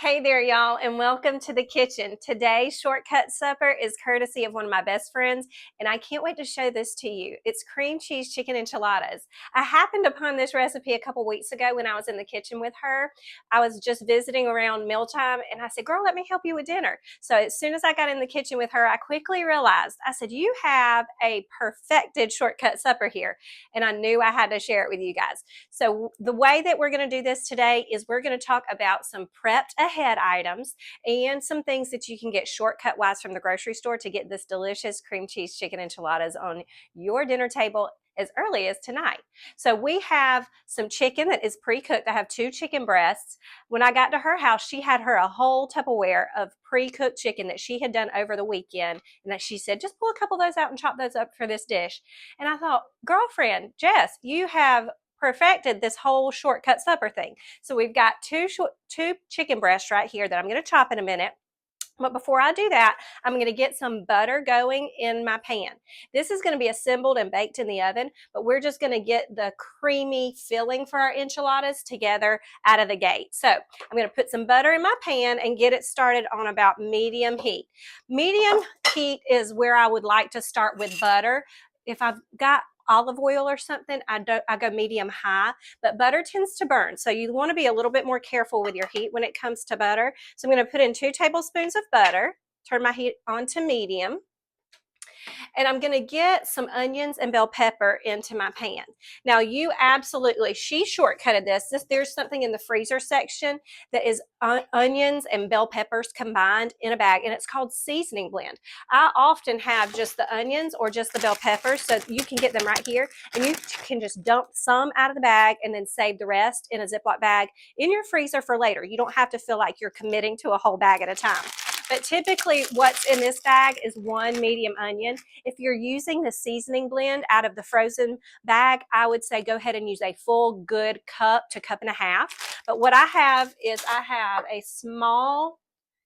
Hey there, y'all, and welcome to the kitchen. Today's shortcut supper is courtesy of one of my best friends, and I can't wait to show this to you. It's cream cheese chicken enchiladas. I happened upon this recipe a couple weeks ago when I was in the kitchen with her. I was just visiting around mealtime, and I said, girl, let me help you with dinner. So as soon as I got in the kitchen with her, I quickly realized, I said, you have a perfected shortcut supper here, and I knew I had to share it with you guys. So the way that we're going to do this today is we're going to talk about some prepped ahead items and some things that you can get shortcut wise from the grocery store to get this delicious cream cheese chicken enchiladas on your dinner table as early as tonight. So we have some chicken that is pre-cooked. I have 2 chicken breasts. When I got to her house, she had her a whole Tupperware of pre-cooked chicken that she had done over the weekend, and that she said, just pull a couple of those out and chop those up for this dish. And I thought, girlfriend, Jess, you have perfected this whole shortcut supper thing. So we've got two chicken breasts right here that I'm going to chop in a minute. But before I do that, I'm going to get some butter going in my pan. This is going to be assembled and baked in the oven, but we're just going to get the creamy filling for our enchiladas together out of the gate. So I'm going to put some butter in my pan and get it started on about medium heat. Medium heat is where I would like to start with butter. If I've got olive oil or something, I go medium high, but butter tends to burn. So you want to be a little bit more careful with your heat when it comes to butter. So I'm going to put in 2 tablespoons of butter, turn my heat on to medium, and I'm going to get some onions and bell pepper into my pan. Now you absolutely, she shortcutted this. There's something in the freezer section that is onions and bell peppers combined in a bag, and it's called seasoning blend. I often have just the onions or just the bell peppers, so you can get them right here, and you can just dump some out of the bag and then save the rest in a Ziploc bag in your freezer for later. You don't have to feel like you're committing to a whole bag at a time. But typically what's in this bag is 1 medium onion. If you're using the seasoning blend out of the frozen bag, I would say go ahead and use a full good cup to cup and a half. But what I have is I have a small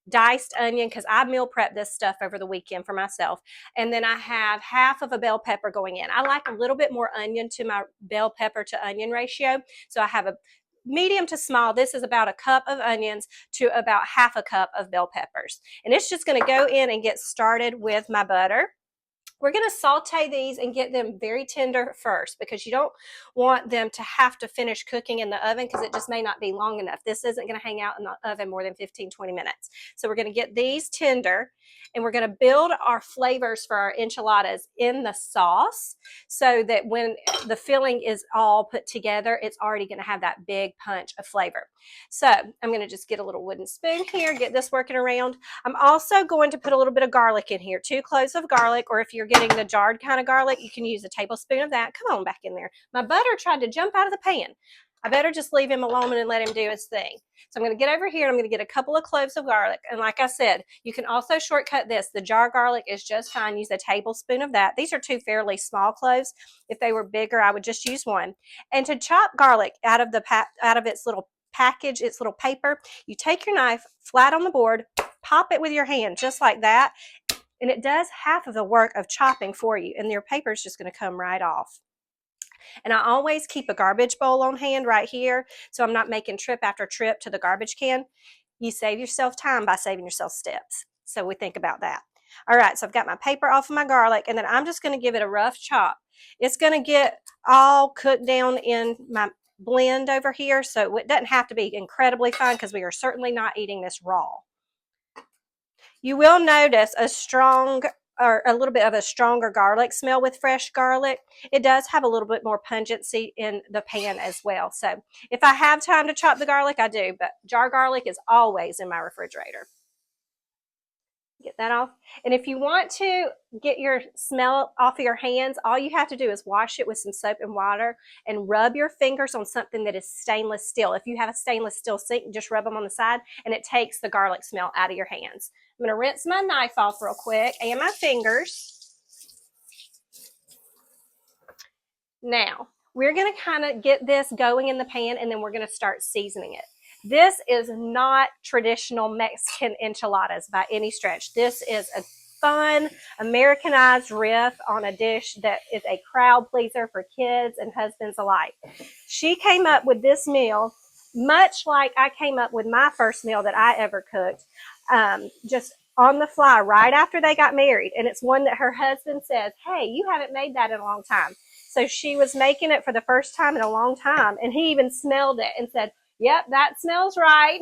diced onion because I meal prep this stuff over the weekend for myself. And then I have half of a bell pepper going in. I like a little bit more onion to my bell pepper to onion ratio. So I have a medium to small. This is about a cup of onions to about half a cup of bell peppers. And it's just going to go in and get started with my butter. We're going to saute these and get them very tender first because you don't want them to have to finish cooking in the oven because it just may not be long enough. This isn't going to hang out in the oven more than 15-20 minutes. So we're going to get these tender, and we're going to build our flavors for our enchiladas in the sauce so that when the filling is all put together, it's already going to have that big punch of flavor. So I'm going to just get a little wooden spoon here, get this working around. I'm also going to put a little bit of garlic in here, 2 cloves of garlic, or if you're getting the jarred kind of garlic, you can use a tablespoon of that. Come on back in there. My butter tried to jump out of the pan. I better just leave him alone and let him do his thing. So I'm going to get over here and I'm going to get a couple of cloves of garlic. And like I said, you can also shortcut this. The jar garlic is just fine. Use a tablespoon of that. These are 2 fairly small cloves. If they were bigger, I would just use 1. And to chop garlic out of its little package, its little paper, you take your knife flat on the board, pop it with your hand just like that, and it does half of the work of chopping for you, and your paper is just going to come right off. And I always keep a garbage bowl on hand right here so I'm not making trip after trip to the garbage can. You save yourself time by saving yourself steps. So we think about that. All right, so I've got my paper off of my garlic, and then I'm just going to give it a rough chop. It's going to get all cooked down in my blend over here, so it doesn't have to be incredibly fine because we are certainly not eating this raw. You will notice a strong or a little bit of a stronger garlic smell with fresh garlic. It does have a little bit more pungency in the pan as well. So if I have time to chop the garlic, I do, but jar garlic is always in my refrigerator. Get that off. And if you want to get your smell off of your hands, all you have to do is wash it with some soap and water and rub your fingers on something that is stainless steel. If you have a stainless steel sink, just rub them on the side and it takes the garlic smell out of your hands. I'm going to rinse my knife off real quick and my fingers. Now, we're going to kind of get this going in the pan and then we're going to start seasoning it. This is not traditional Mexican enchiladas by any stretch. This is a fun Americanized riff on a dish that is a crowd pleaser for kids and husbands alike. She came up with this meal much like I came up with my first meal that I ever cooked, just on the fly right after they got married. And it's one that her husband says, hey, you haven't made that in a long time. So she was making it for the first time in a long time. And he even smelled it and said, yep, that smells right.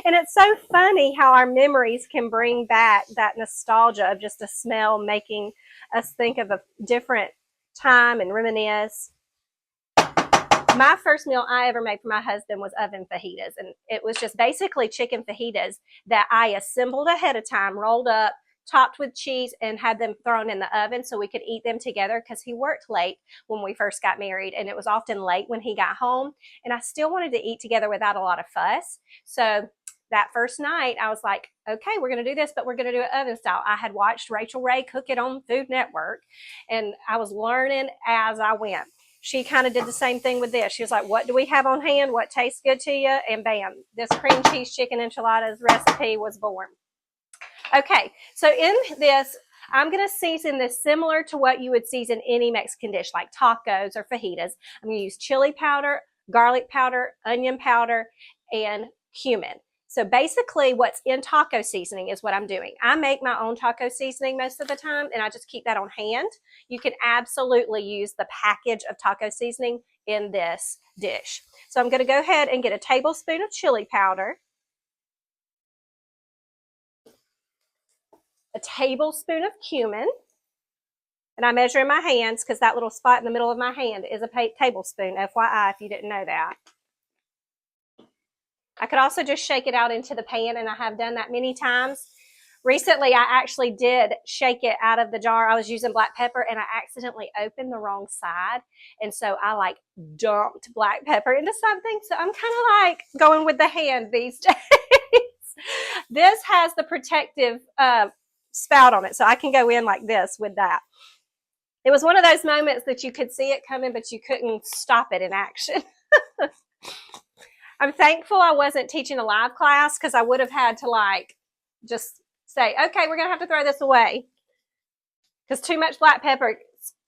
And it's so funny how our memories can bring back that nostalgia of just a smell, making us think of a different time and reminisce. My first meal I ever made for my husband was oven fajitas, and it was just basically chicken fajitas that I assembled ahead of time, rolled up, topped with cheese, and had them thrown in the oven so we could eat them together, because he worked late when we first got married, and it was often late when he got home, and I still wanted to eat together without a lot of fuss. So that first night, I was like, okay, we're going to do this, but we're going to do it oven style. I had watched Rachel Ray cook it on Food Network, and I was learning as I went. She kind of did the same thing with this. She was like, what do we have on hand? What tastes good to you? And bam, this cream cheese chicken enchiladas recipe was born. Okay, so in this, I'm going to season this similar to what you would season any Mexican dish, like tacos or fajitas. I'm going to use chili powder, garlic powder, onion powder, and cumin. So basically what's in taco seasoning is what I'm doing. I make my own taco seasoning most of the time, and I just keep that on hand. You can absolutely use the package of taco seasoning in this dish. So I'm going to go ahead and get a tablespoon of chili powder, a tablespoon of cumin, and I measure in my hands because that little spot in the middle of my hand is a tablespoon, FYI, if you didn't know that. I could also just shake it out into the pan, and I have done that many times. Recently, I actually did shake it out of the jar. I was using black pepper, and I accidentally opened the wrong side, and so I like dumped black pepper into something. So I'm kind of like going with the hand these days. This has the protective spout on it, so I can go in like this with that. It was one of those moments that you could see it coming, but you couldn't stop it in action. I'm thankful I wasn't teaching a live class, because I would have had to like just say, okay, we're going to have to throw this away. Because too much black pepper,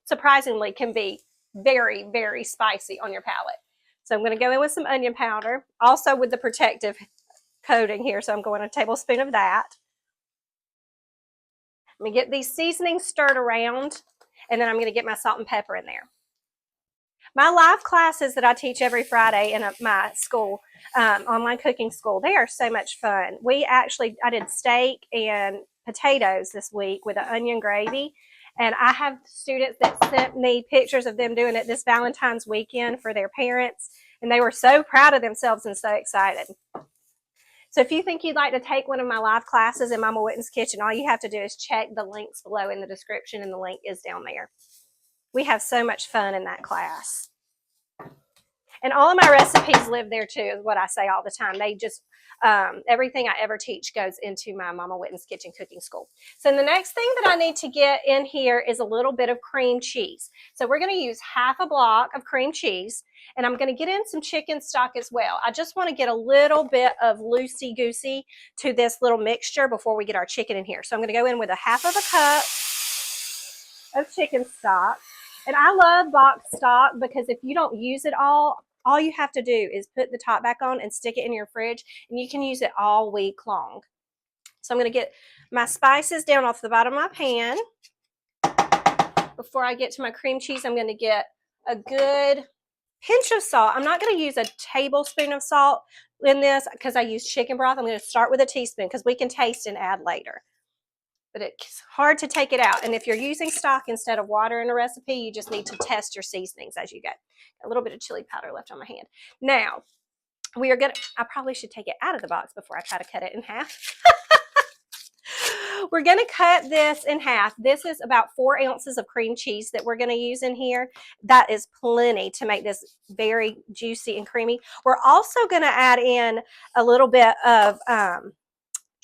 surprisingly, can be very, very spicy on your palate. So I'm going to go in with some onion powder, also with the protective coating here. So I'm going a tablespoon of that. I'm going to get these seasonings stirred around, and then I'm going to get my salt and pepper in there. My live classes that I teach every Friday in my school, online cooking school, they are so much fun. I did steak and potatoes this week with an onion gravy, and I have students that sent me pictures of them doing it this Valentine's weekend for their parents, and they were so proud of themselves and so excited. So if you think you'd like to take one of my live classes in Mama Witten's Kitchen, all you have to do is check the links below in the description, and the link is down there. We have so much fun in that class. And all of my recipes live there too, is what I say all the time. They just, everything I ever teach goes into my Mama Witten's Kitchen cooking school. So the next thing that I need to get in here is a little bit of cream cheese. So we're going to use half a block of cream cheese, and I'm going to get in some chicken stock as well. I just want to get a little bit of loosey-goosey to this little mixture before we get our chicken in here. So I'm going to go in with a half of a cup of chicken stock. And I love box stock, because if you don't use it all you have to do is put the top back on and stick it in your fridge, and you can use it all week long. So I'm going to get my spices down off the bottom of my pan. Before I get to my cream cheese, I'm going to get a good pinch of salt. I'm not going to use a tablespoon of salt in this because I use chicken broth. I'm going to start with a teaspoon, because we can taste and add later. But it's hard to take it out. And if you're using stock instead of water in a recipe, you just need to test your seasonings as you go. A little bit of chili powder left on my hand. Now, I probably should take it out of the box before I try to cut it in half. We're going to cut this in half. This is about 4 ounces of cream cheese that we're going to use in here. That is plenty to make this very juicy and creamy. We're also going to add in a little bit of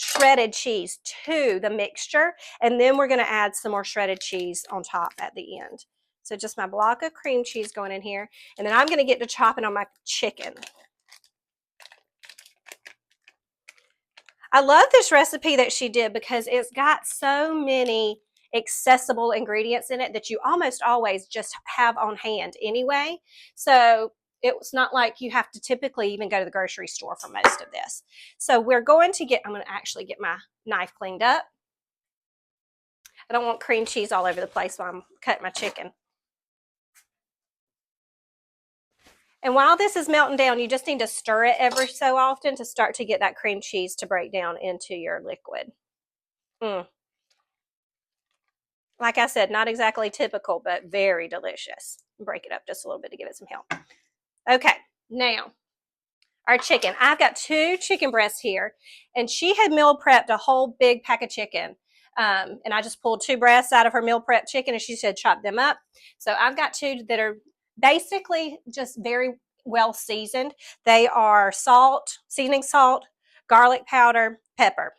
shredded cheese to the mixture, and then we're going to add some more shredded cheese on top at the end. So just my block of cream cheese going in here, and then I'm going to get to chopping on my chicken. I love this recipe that she did, because it's got so many accessible ingredients in it that you almost always just have on hand anyway. So it's not like you have to typically even go to the grocery store for most of this. So we're going to I'm going to actually get my knife cleaned up. I don't want cream cheese all over the place while I'm cutting my chicken. And while this is melting down, you just need to stir it every so often to start to get that cream cheese to break down into your liquid. Like I said, not exactly typical, but very delicious. Break it up just a little bit to give it some help. Okay, now our chicken. I've got 2 chicken breasts here, and she had meal prepped a whole big pack of chicken. And I just pulled 2 breasts out of her meal prep chicken, and she said chop them up. So I've got 2 that are basically just very well seasoned. They are seasoning salt, garlic powder, pepper,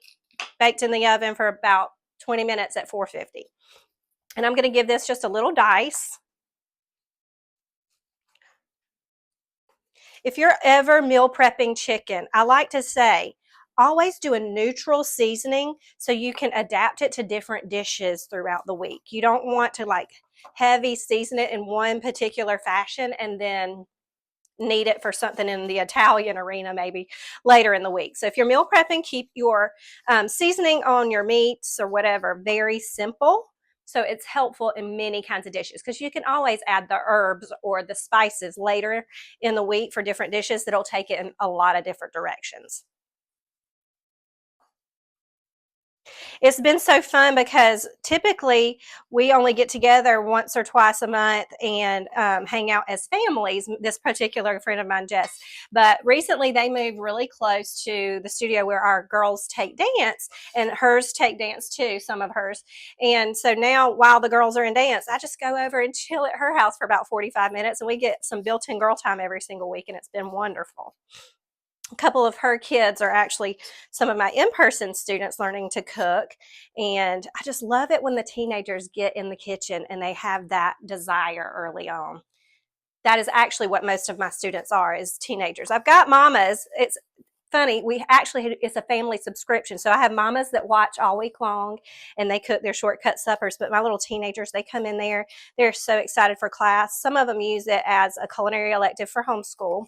baked in the oven for about 20 minutes at 450. And I'm going to give this just a little dice. If you're ever meal prepping chicken, I like to say, always do a neutral seasoning so you can adapt it to different dishes throughout the week. You don't want to like heavy season it in one particular fashion and then need it for something in the Italian arena maybe later in the week. So if you're meal prepping, keep your seasoning on your meats or whatever very simple. So it's helpful in many kinds of dishes because you can always add the herbs or the spices later in the week for different dishes that'll take it in a lot of different directions. It's been so fun because typically we only get together once or twice a month and hang out as families, this particular friend of mine, Jess. But recently they moved really close to the studio where our girls take dance, and hers take dance too, some of hers. And so now while the girls are in dance, I just go over and chill at her house for about 45 minutes, and we get some built-in girl time every single week, and it's been wonderful. A couple of her kids are actually some of my in-person students learning to cook, and I just love it when the teenagers get in the kitchen and they have that desire early on. That is actually what most of my students are, is teenagers. I've got mamas. It's funny, it's a family subscription, so I have mamas that watch all week long and they cook their shortcut suppers, but my little teenagers, they come in there, they're so excited for class. Some of them use it as a culinary elective for homeschool,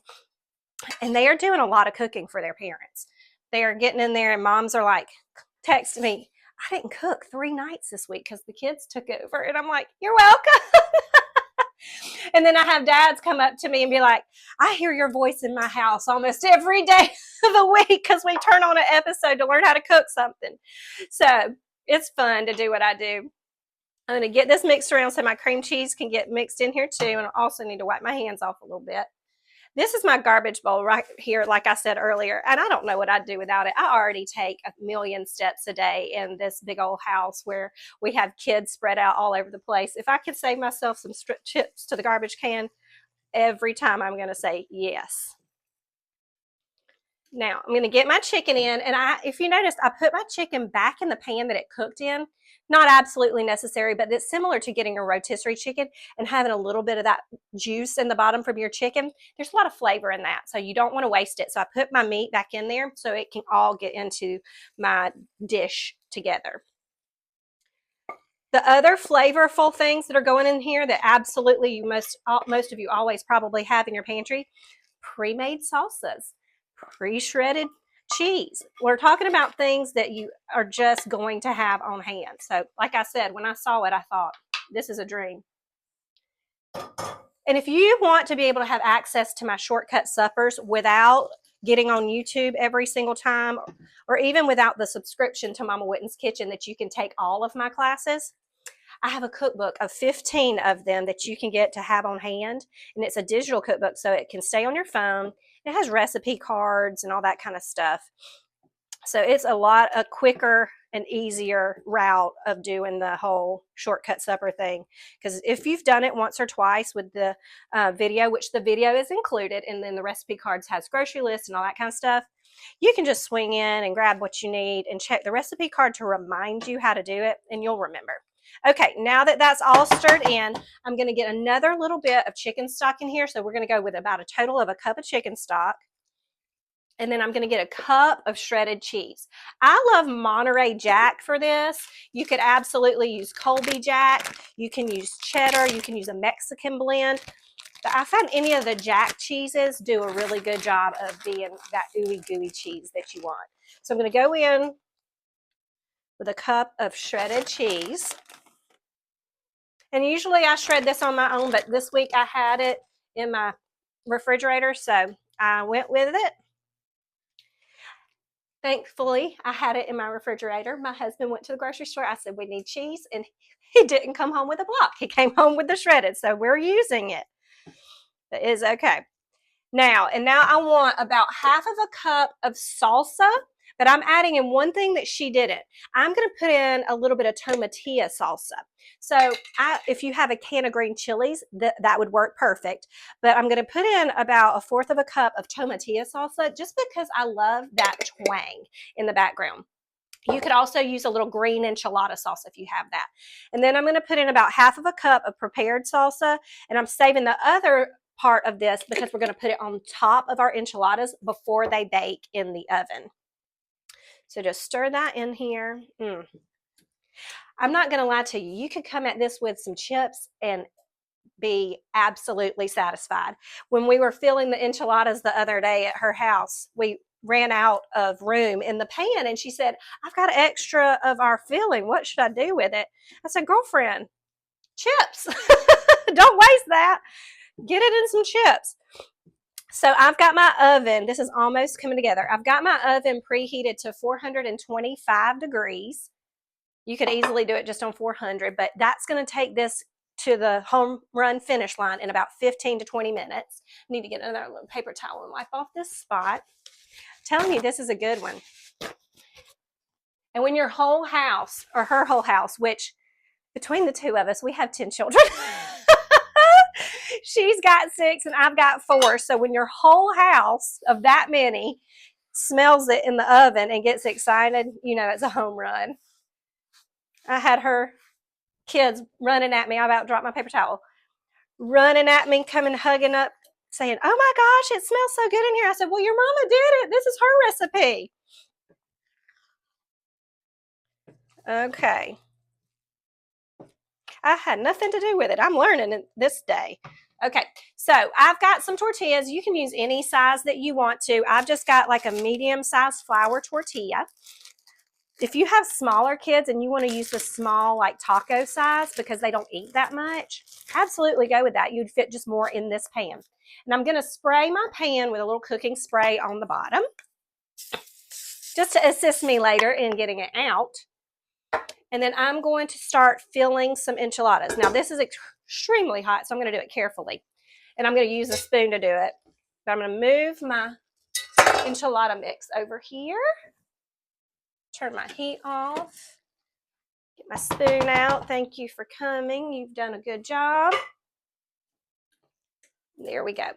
and they are doing a lot of cooking for their parents. They are getting in there, and moms are like texting me, I didn't cook 3 nights this week because the kids took over. And I'm like, you're welcome. And then I have dads come up to me and be like, I hear your voice in my house almost every day of the week because we turn on an episode to learn how to cook something. So it's fun to do what I do. I'm going to get this mixed around so my cream cheese can get mixed in here too. And I also need to wipe my hands off a little bit. This is my garbage bowl right here, like I said earlier, and I don't know what I'd do without it. I already take a million steps a day in this big old house where we have kids spread out all over the place. If I could save myself some chips to the garbage can, every time I'm going to say yes. Now, I'm going to get my chicken in, and if you notice, I put my chicken back in the pan that it cooked in. Not absolutely necessary, but it's similar to getting a rotisserie chicken and having a little bit of that juice in the bottom from your chicken. There's a lot of flavor in that, so you don't want to waste it. So I put my meat back in there so it can all get into my dish together. The other flavorful things that are going in here that absolutely most of you always probably have in your pantry, pre-made salsas, pre-shredded cheese. We're talking about things that you are just going to have on hand. So like I said, when I saw it, I thought, this is a dream. And if you want to be able to have access to my shortcut suppers without getting on YouTube every single time, or even without the subscription to Mama Witten's Kitchen that you can take all of my classes, I have a cookbook of 15 of them that you can get to have on hand. And it's a digital cookbook, so it can stay on your phone. It has recipe cards and all that kind of stuff. So it's a quicker and easier route of doing the whole shortcut supper thing. Because if you've done it once or twice with the video, which the video is included, and then the recipe cards has grocery lists and all that kind of stuff, you can just swing in and grab what you need and check the recipe card to remind you how to do it, and you'll remember. Okay, now that that's all stirred in, I'm going to get another little bit of chicken stock in here. So we're going to go with about a total of a cup of chicken stock. And then I'm going to get a cup of shredded cheese. I love Monterey Jack for this. You could absolutely use Colby Jack. You can use cheddar. You can use a Mexican blend. I find any of the jack cheeses do a really good job of being that ooey gooey cheese that you want. So I'm going to go in with a cup of shredded cheese. And usually I shred this on my own, but this week I had it in my refrigerator, so I went with it. Thankfully, I had it in my refrigerator. My husband went to the grocery store. I said, we need cheese, and he didn't come home with a block. He came home with the shredded, so we're using it. It is okay. Now I want about half of a cup of salsa, but I'm adding in one thing that she didn't. I'm going to put in a little bit of tomatillo salsa. So if you have a can of green chilies, that would work perfect. But I'm going to put in about a fourth of a cup of tomatillo salsa just because I love that twang in the background. You could also use a little green enchilada salsa if you have that. And then I'm going to put in about half of a cup of prepared salsa, and I'm saving the other part of this because we're going to put it on top of our enchiladas before they bake in the oven. So just stir that in here. I'm not going to lie to you. You could come at this with some chips and be absolutely satisfied. When we were filling the enchiladas the other day at her house, we ran out of room in the pan, and she said, I've got extra of our filling. What should I do with it? I said, girlfriend, chips. Don't waste that. Get it in some chips. So I've got my oven. This is almost coming together. I've got my oven preheated to 425 degrees. You could easily do it just on 400, but that's going to take this to the home run finish line in about 15 to 20 minutes. I need to get another little paper towel and wipe off this spot. I'm telling you, this is a good one. And when your whole house, or her whole house, which between the two of us, we have 10 children. She's got 6 and I've got 4. So when your whole house of that many smells it in the oven and gets excited, you know it's a home run. I had her kids running at me. I about dropped my paper towel. Running at me, coming hugging up, saying, oh my gosh, it smells so good in here. I said, well, your mama did it. This is her recipe. Okay. I had nothing to do with it. I'm learning it this day. Okay, so I've got some tortillas. You can use any size that you want to. I've just got like a medium-sized flour tortilla. If you have smaller kids and you want to use the small like taco size because they don't eat that much, absolutely go with that. You'd fit just more in this pan. And I'm going to spray my pan with a little cooking spray on the bottom just to assist me later in getting it out. And then I'm going to start filling some enchiladas. Now this is extremely hot, so I'm going to do it carefully. And I'm going to use a spoon to do it. But I'm going to move my enchilada mix over here. Turn my heat off. Get my spoon out. Thank you for coming. You've done a good job. There we go.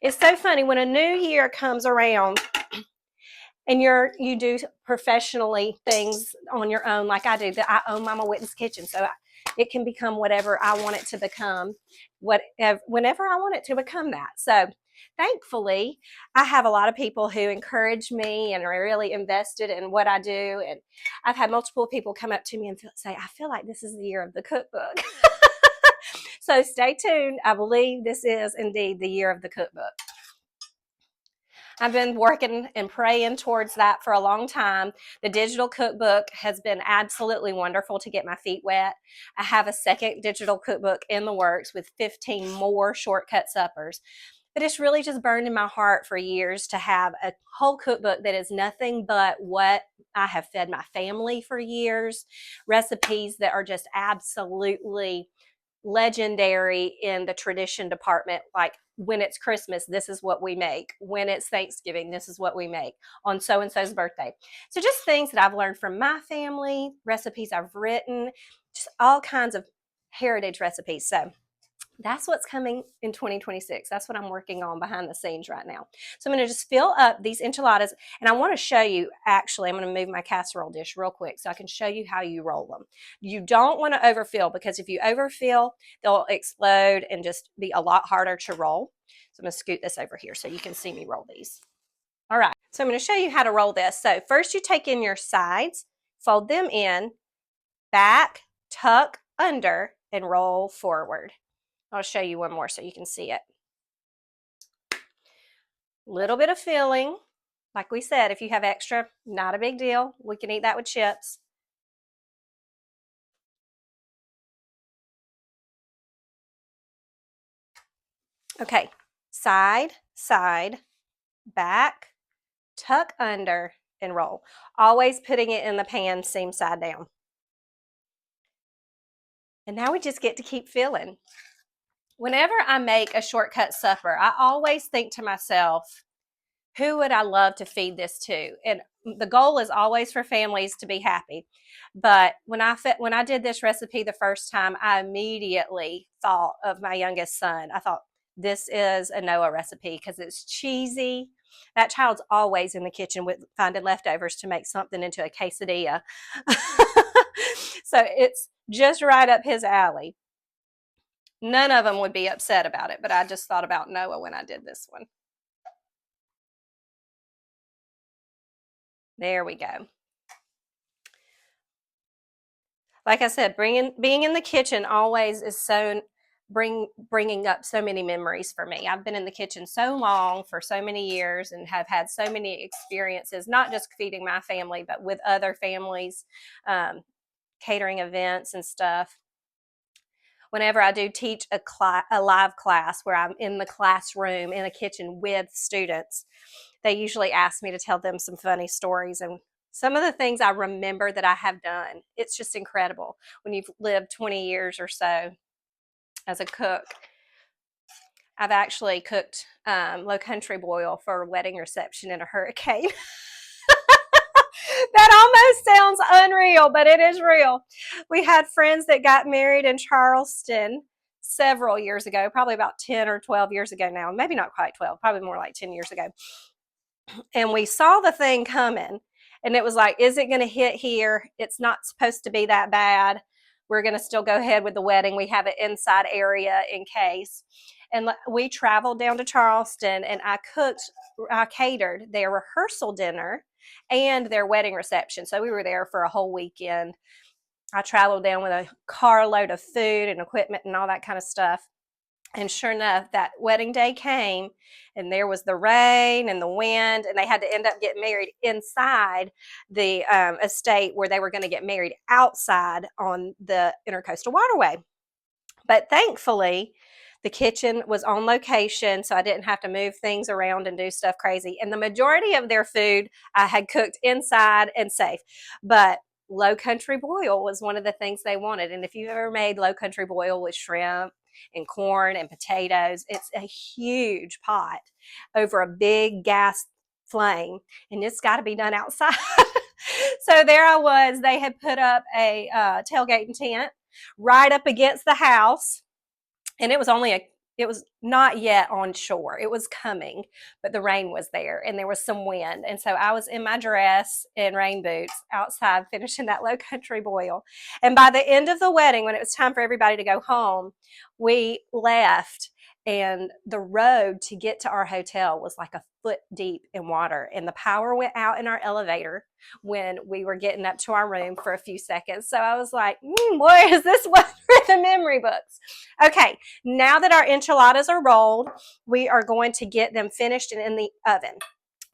It's so funny when a new year comes around and you do professionally things on your own like I do. That I own Mama Witten's Kitchen, so it can become whatever I want it to become, whenever I want it to become that. So thankfully, I have a lot of people who encourage me and are really invested in what I do. And I've had multiple people come up to me and say, I feel like this is the year of the cookbook. So stay tuned. I believe this is indeed the year of the cookbook. I've been working and praying towards that for a long time. The digital cookbook has been absolutely wonderful to get my feet wet. I have a second digital cookbook in the works with 15 more shortcut suppers. But it's really just burned in my heart for years to have a whole cookbook that is nothing but what I have fed my family for years. Recipes that are just absolutely legendary in the tradition department. Like when it's Christmas, this is what we make. When it's Thanksgiving, this is what we make. On so-and-so's birthday. So just things that I've learned from my family, recipes I've written, just all kinds of heritage recipes. So that's what's coming in 2026. That's what I'm working on behind the scenes right now. So I'm going to just fill up these enchiladas, and I want to show you, actually, I'm going to move my casserole dish real quick so I can show you how you roll them. You don't want to overfill, because if you overfill, they'll explode and just be a lot harder to roll. So I'm going to scoot this over here so you can see me roll these. All right, so I'm going to show you how to roll this. So first you take in your sides, fold them in, back, tuck, under, and roll forward. I'll show you one more so you can see it. Little bit of filling. Like we said, if you have extra, not a big deal. We can eat that with chips. Okay, side, side, back, tuck under, and roll. Always putting it in the pan seam side down. And now we just get to keep filling. Whenever I make a shortcut supper, I always think to myself, who would I love to feed this to? And the goal is always for families to be happy. But when I did this recipe the first time, I immediately thought of my youngest son. I thought, this is a Noah recipe because it's cheesy. That child's always in the kitchen with finding leftovers to make something into a quesadilla. So it's just right up his alley. None of them would be upset about it, but I just thought about Noah when I did this one. There we go. Like I said, being in the kitchen always is bringing up so many memories for me. I've been in the kitchen so long for so many years and have had so many experiences, not just feeding my family, but with other families, catering events and stuff. Whenever I do teach a live class where I'm in the classroom in a kitchen with students, they usually ask me to tell them some funny stories and some of the things I remember that I have done. It's just incredible when you've lived 20 years or so as a cook. I've actually cooked low country boil for a wedding reception in a hurricane. That almost sounds unreal, but it is real. We had friends that got married in Charleston several years ago, probably about 10 or 12 years ago now. Maybe not quite 12, probably more like 10 years ago. And we saw the thing coming, and it was like, is it going to hit here? It's not supposed to be that bad. We're going to still go ahead with the wedding. We have an inside area in case. And we traveled down to Charleston, and I catered their rehearsal dinner and their wedding reception. So we were there for a whole weekend. I traveled down with a carload of food and equipment and all that kind of stuff. And sure enough, that wedding day came, and there was the rain and the wind, and they had to end up getting married inside the estate where they were going to get married outside on the Intercoastal Waterway. But thankfully, the kitchen was on location, so I didn't have to move things around and do stuff crazy. And the majority of their food I had cooked inside and safe. But low country boil was one of the things they wanted. And if you've ever made low country boil with shrimp and corn and potatoes, it's a huge pot over a big gas flame, and it's got to be done outside. So there I was. They had put up a tailgate and tent right up against the house, and it was not yet on shore. It was coming, but the rain was there and there was some wind. And so I was in my dress and rain boots outside finishing that low country boil. And by the end of the wedding, when it was time for everybody to go home, we left, and the road to get to our hotel was like a foot deep in water, and the power went out in our elevator when we were getting up to our room for a few seconds. So I was like, boy, is this one for the memory books. Okay, now that our enchiladas are rolled, we are going to get them finished and in the oven.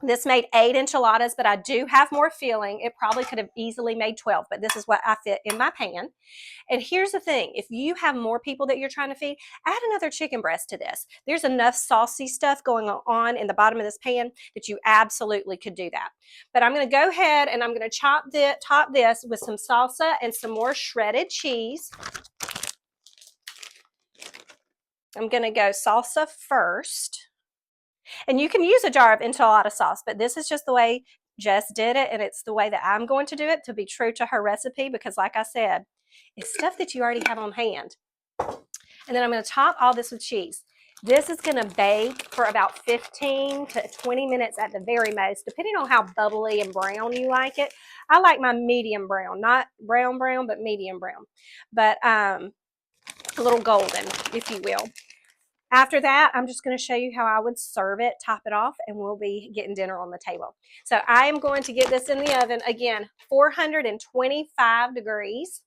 This made 8 enchiladas, but I do have more filling. It probably could have easily made 12, but this is what I fit in my pan. And here's the thing. If you have more people that you're trying to feed, add another chicken breast to this. There's enough saucy stuff going on in the bottom of this pan that you absolutely could do that. But I'm going to go ahead and I'm going to top this with some salsa and some more shredded cheese. I'm going to go salsa first. And you can use a jar of enchilada sauce, but this is just the way Jess did it, and it's the way that I'm going to do it to be true to her recipe because, like I said, it's stuff that you already have on hand. And then I'm going to top all this with cheese. This is going to bake for about 15 to 20 minutes at the very most, depending on how bubbly and brown you like it. I like my medium brown, not brown, but medium brown. But a little golden, if you will. After that, I'm just going to show you how I would serve it, top it off, and we'll be getting dinner on the table. So I am going to get this in the oven, again, 425 degrees.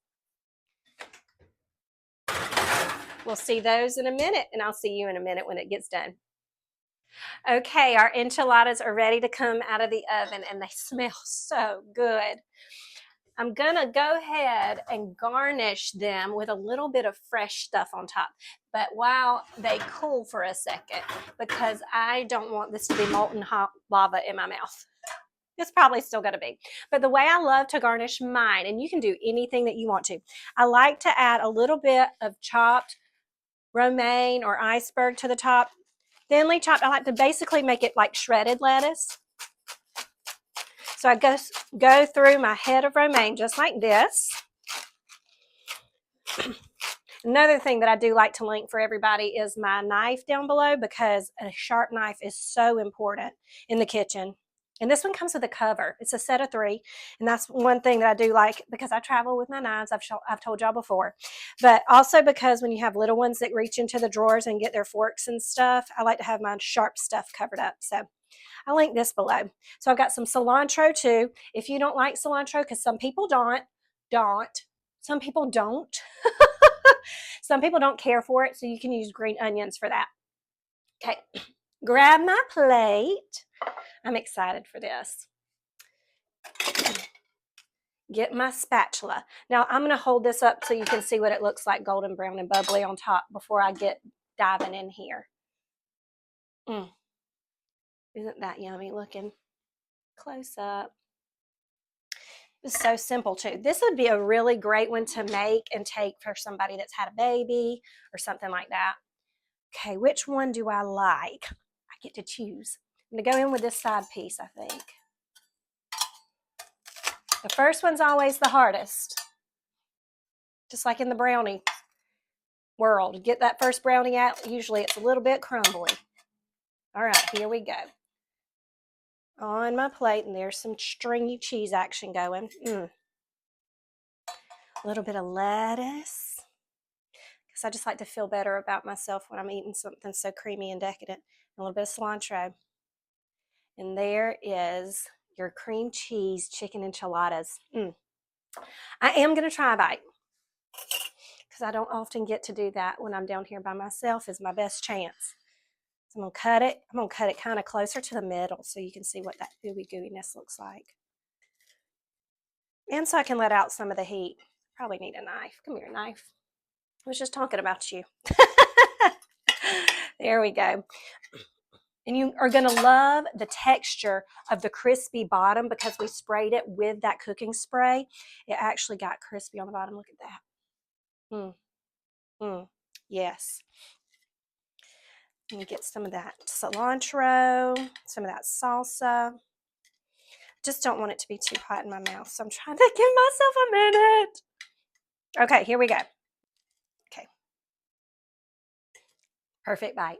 We'll see those in a minute, and I'll see you in a minute when it gets done. Okay, our enchiladas are ready to come out of the oven, and they smell so good. I'm gonna go ahead and garnish them with a little bit of fresh stuff on top, but while they cool for a second, because I don't want this to be molten hot lava in my mouth. It's probably still gonna be. But the way I love to garnish mine, and you can do anything that you want to, I like to add a little bit of chopped romaine or iceberg to the top. Thinly chopped, I like to basically make it like shredded lettuce. So I go through my head of romaine just like this. Another thing that I do like to link for everybody is my knife down below, because a sharp knife is so important in the kitchen. And this one comes with a cover. It's a set of 3. And that's one thing that I do like, because I travel with my knives. I've told y'all before. But also because when you have little ones that reach into the drawers and get their forks and stuff, I like to have my sharp stuff covered up. So I'll link this below. So I've got some cilantro too. If you don't like cilantro, because some people don't. Some people don't. Some people don't care for it, so you can use green onions for that. Okay, grab my plate. I'm excited for this. Get my spatula. Now I'm going to hold this up so you can see what it looks like, golden brown and bubbly on top, before I get diving in here. Isn't that yummy looking? Close up. It's so simple too. This would be a really great one to make and take for somebody that's had a baby or something like that. Okay, which one do I like? I get to choose. I'm going to go in with this side piece, I think. The first one's always the hardest. Just like in the brownie world. To get that first brownie out, usually it's a little bit crumbly. All right, here we go. On my plate, and there's some stringy cheese action going. A little bit of lettuce, because I just like to feel better about myself when I'm eating something so creamy and decadent. A little bit of cilantro. And there is your cream cheese chicken enchiladas. I am going to try a bite, because I don't often get to do that when I'm down here by myself. Is my best chance. So I'm going to cut it. I'm going to cut it kind of closer to the middle so you can see what that ooey gooiness looks like. And so I can let out some of the heat. Probably need a knife. Come here, knife. I was just talking about you. There we go. And you are going to love the texture of the crispy bottom, because we sprayed it with that cooking spray. It actually got crispy on the bottom. Look at that. Yes. And get some of that cilantro, some of that salsa. Just don't want it to be too hot in my mouth, so I'm trying to give myself a minute. Okay, here we go. Okay. Perfect bite.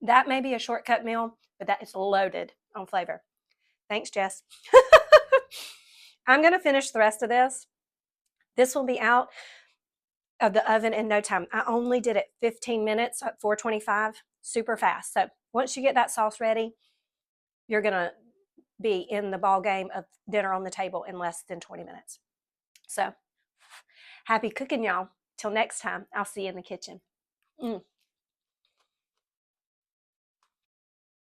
That may be a shortcut meal, but that is loaded on flavor. Thanks, Jess. I'm going to finish the rest of this. This will be out of the oven in no time. I only did it 15 minutes at 425, super fast. So once you get that sauce ready, you're going to be in the ball game of dinner on the table in less than 20 minutes. So happy cooking, y'all. Till next time, I'll see you in the kitchen.